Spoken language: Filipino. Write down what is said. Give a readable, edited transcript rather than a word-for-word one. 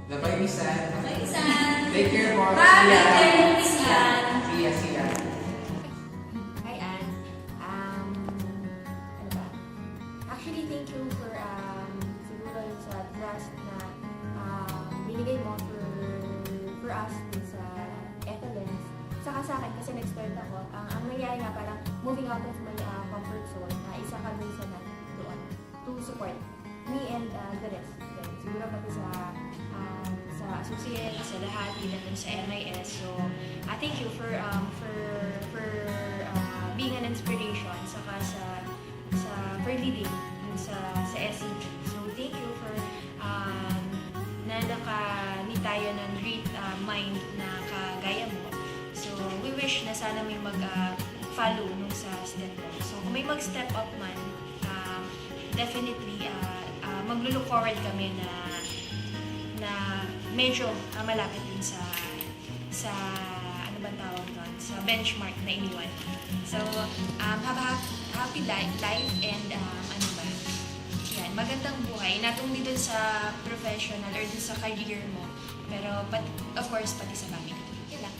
Gabay Misan. Minsan. Take care po. Bye, See ya. take care, Minsan. See ya. Hi, Ann. Ano ba? Actually, thank you for siguro yung sa trust na binigay mo for us dun sa Ethylens. Saka sa akin, kasi nag-start ako. Ang nangyari nga parang moving out of my comfort zone, isa ka dun sa doon to support me and the rest. Then, siguro pati sa associates, sa lahat, even dun sa MIS. So, thank you for being an inspiration saka for leading dun sa SCG. So, thank you for na naka-meet tayo ng great mind na kagaya mo. So, we wish na sana may mag-follow nung sa step mo. So, kung may mag-step up man, definitely maglo-look forward kami na medyo malapit din sa ano ba tawag doon, sa benchmark na iniwan. So, have a happy life and ano ba, yan, magandang buhay. Not only dun sa professional or dun sa career mo, pero of course, pati sa family. Yun lang.